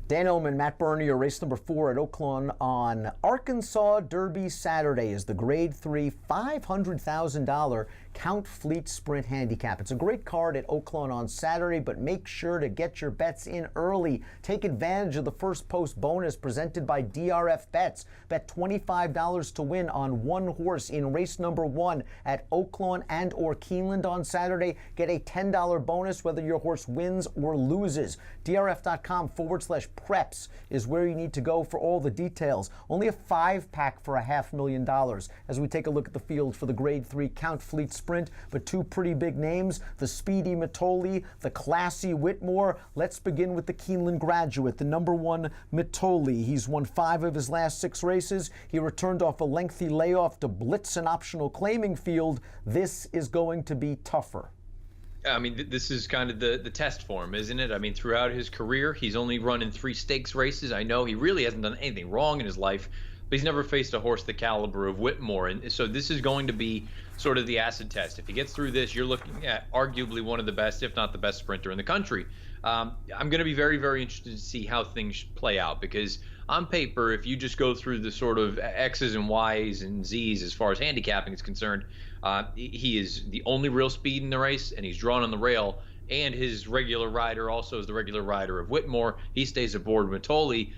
Dan Illman, Matt Bernier, race number 4 at Oaklawn on Arkansas Derby Saturday is the Grade 3 $500,000 Count Fleet Sprint Handicap. It's a great card at Oaklawn on Saturday, but make sure to get your bets in early. Take advantage of the first post bonus presented by DRF Bets. Bet $25 to win on one horse in race number 1 at Oaklawn and or Keeneland on Saturday. Get a $10 bonus whether your horse wins or loses. DRF.com/preps is where you need to go for all the details. Only a 5-pack for $500,000 as we take a look at the field for the Grade 3 Count Fleet Sprint, but two pretty big names, the speedy Mitole, the classy Whitmore. Let's begin with the Keeneland graduate, the number 1 Mitole. He's won 5 of his last 6 races. He returned off a lengthy layoff to blitz an optional claiming field. This is going to be tougher. I mean, this is kind of the test for him, isn't it? I mean, throughout his career, he's only run in 3 stakes races. I know he really hasn't done anything wrong in his life, but he's never faced a horse the caliber of Whitmore. And so this is going to be sort of the acid test. If he gets through this, you're looking at arguably one of the best, if not the best sprinter in the country. I'm going to be very, very interested to see how things play out, because on paper, if you just go through the sort of X's and Y's and Z's as far as handicapping is concerned, he is the only real speed in the race, and he's drawn on the rail, and his regular rider also is the regular rider of Whitmore. He stays aboard Mitole.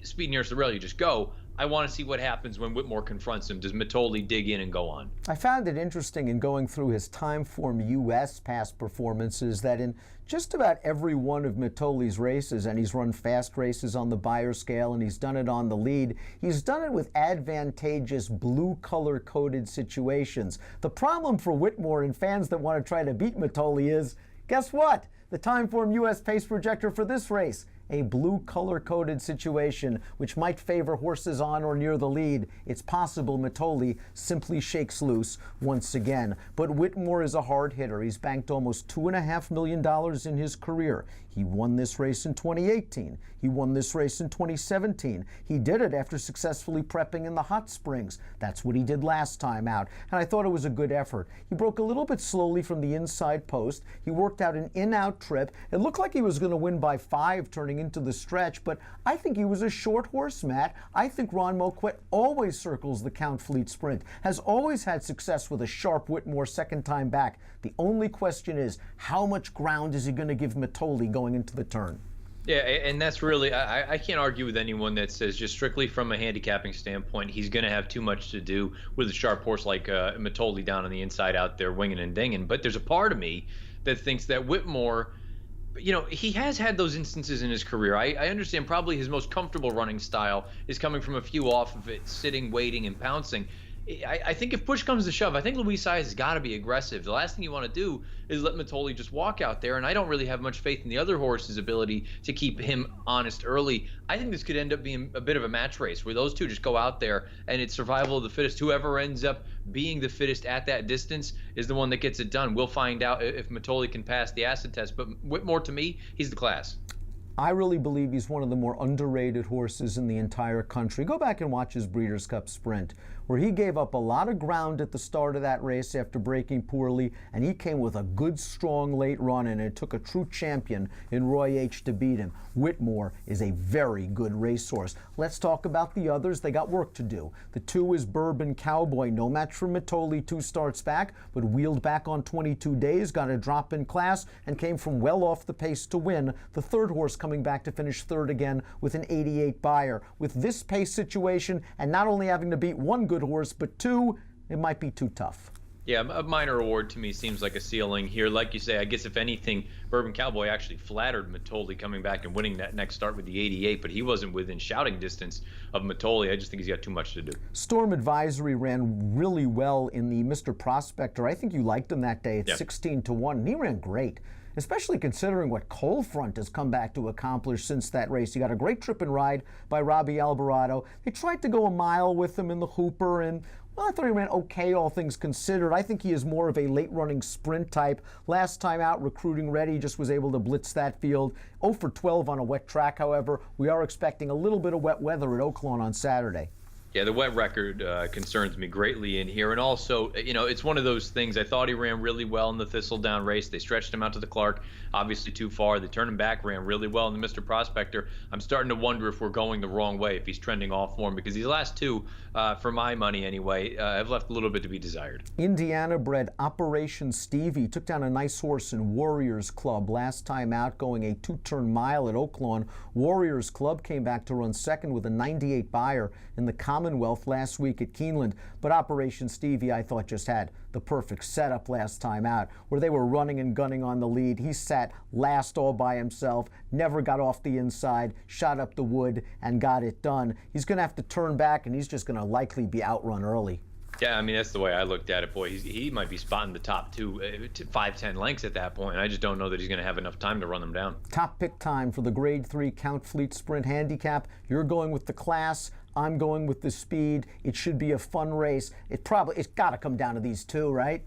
Speed nearest the rail, you just go. I want to see what happens when Whitmore confronts him. Does Mitole dig in and go on? I found it interesting in going through his Timeform US past performances that in just about every one of Mitole's races, and he's run fast races on the Beyer scale, and he's done it on the lead, he's done it with advantageous blue color coded situations. The problem for Whitmore and fans that want to try to beat Mitole is, guess what? The Timeform US pace projector for this race, a blue color-coded situation, which might favor horses on or near the lead. It's possible Mitole simply shakes loose once again. But Whitmore is a hard hitter. He's banked almost $2.5 million in his career. He won this race in 2018. He won this race in 2017. He did it after successfully prepping in the hot springs. That's what he did last time out, and I thought it was a good effort. He broke a little bit slowly from the inside post. He worked out an in-out trip. It looked like he was going to win by 5 turning into the stretch, but I think he was a short horse, Matt. I think Ron Moquett always circles the Count Fleet Sprint, has always had success with a sharp Whitmore second time back. The only question is, how much ground is he going to give Mitole going into the turn? Yeah, and that's really, I can't argue with anyone that says just strictly from a handicapping standpoint, he's going to have too much to do with a sharp horse like Mitole down on the inside out there winging and dinging. But there's a part of me that thinks that Whitmore, you know, he has had those instances in his career. I understand probably his most comfortable running style is coming from a few off of it, sitting, waiting, and pouncing. I think if push comes to shove, I think Luis Saez has got to be aggressive. The last thing you want to do is let Mitole just walk out there, and I don't really have much faith in the other horse's ability to keep him honest early. I think this could end up being a bit of a match race where those two just go out there, and it's survival of the fittest. Whoever ends up being the fittest at that distance is the one that gets it done. We'll find out if Mitole can pass the acid test, but Whitmore, to me, he's the class. I really believe he's one of the more underrated horses in the entire country. Go back and watch his Breeders' Cup Sprint, where he gave up a lot of ground at the start of that race after breaking poorly, and he came with a good, strong late run, and it took a true champion in Roy H. to beat him. Whitmore is a very good racehorse. Let's talk about the others. They got work to do. The 2 is Bourbon Cowboy. No match for Mitole, 2 starts back, but wheeled back on 22 days, got a drop in class, and came from well off the pace to win. The 3rd horse coming back to finish 3rd again with an 88 Beyer. With this pace situation, and not only having to beat 1 good horse, but 2, it might be too tough. Yeah, a minor award to me seems like a ceiling here. Like you say, I guess if anything, Bourbon Cowboy actually flattered Mitole coming back and winning that next start with the 88, but he wasn't within shouting distance of Mitole. I just think he's got too much to do. Storm Advisory ran really well in the Mr. Prospector. I think you liked him that day at 16 to 1, and he ran great, especially considering what Cold Front has come back to accomplish since that race. He got a great trip and ride by Robbie Alvarado. They tried to go a mile with him in the Hooper, and well, I thought he ran okay, all things considered. I think he is more of a late-running sprint type. Last time out, recruiting ready, just was able to blitz that field. 0 for 12 on a wet track, however. We are expecting a little bit of wet weather at Oaklawn on Saturday. Yeah, the wet record concerns me greatly in here. And also, it's one of those things. I thought he ran really well in the Thistledown race. They stretched him out to the Clark, obviously too far. They turned him back, ran really well in the Mr. Prospector. I'm starting to wonder if we're going the wrong way, if he's trending off form, because these last two, for my money anyway, have left a little bit to be desired. Indiana bred Operation Stevie took down a nice horse in Warriors Club last time out, going a 2-turn mile at Oaklawn. Warriors Club came back to run second with a 98 buyer in the Commonwealth last week at Keeneland. But Operation Stevie, I thought, just had the perfect setup last time out, where they were running and gunning on the lead. He sat last all by himself, never got off the inside, shot up the wood, and got it done. He's going to have to turn back, and he's just going to likely be outrun early. Yeah, I mean, that's the way I looked at it. Boy, he might be spotting the top two, 5-10 lengths at that point. I just don't know that he's going to have enough time to run them down. Top pick time for the Grade 3 Count Fleet Sprint Handicap. You're going with the class. I'm going with the speed. It should be a fun race. It's got to come down to these two, right?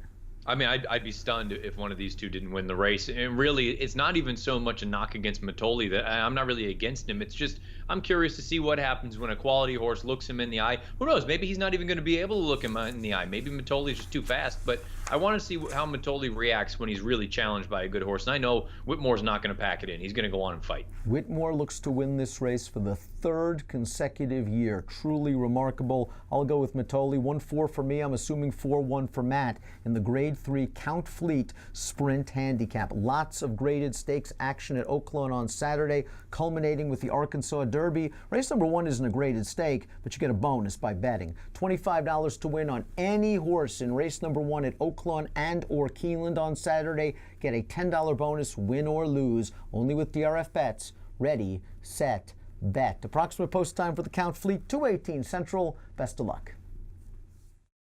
I mean, I'd be stunned if one of these two didn't win the race. And really, it's not even so much a knock against Mitole that I'm not really against him. It's just I'm curious to see what happens when a quality horse looks him in the eye. Who knows? Maybe he's not even going to be able to look him in the eye. Maybe Mitole's just too fast. But I want to see how Mitole reacts when he's really challenged by a good horse. And I know Whitmore's not going to pack it in. He's going to go on and fight. Whitmore looks to win this race for the 3rd consecutive year. Truly remarkable. I'll go with Mitole. 1-4 for me. I'm assuming 4-1 for Matt in the Grade 3 Count Fleet Sprint Handicap. Lots of graded stakes action at Oaklawn on Saturday, culminating with the Arkansas Derby. Race number 1 isn't a graded stake, but you get a bonus by betting. $25 to win on any horse in race number 1 at Oaklawn and or Keeneland on Saturday. Get a $10 bonus, win or lose, only with DRF bets. Ready, set, bet. Approximate post time for the Count Fleet, 2:18 Central. Best of luck.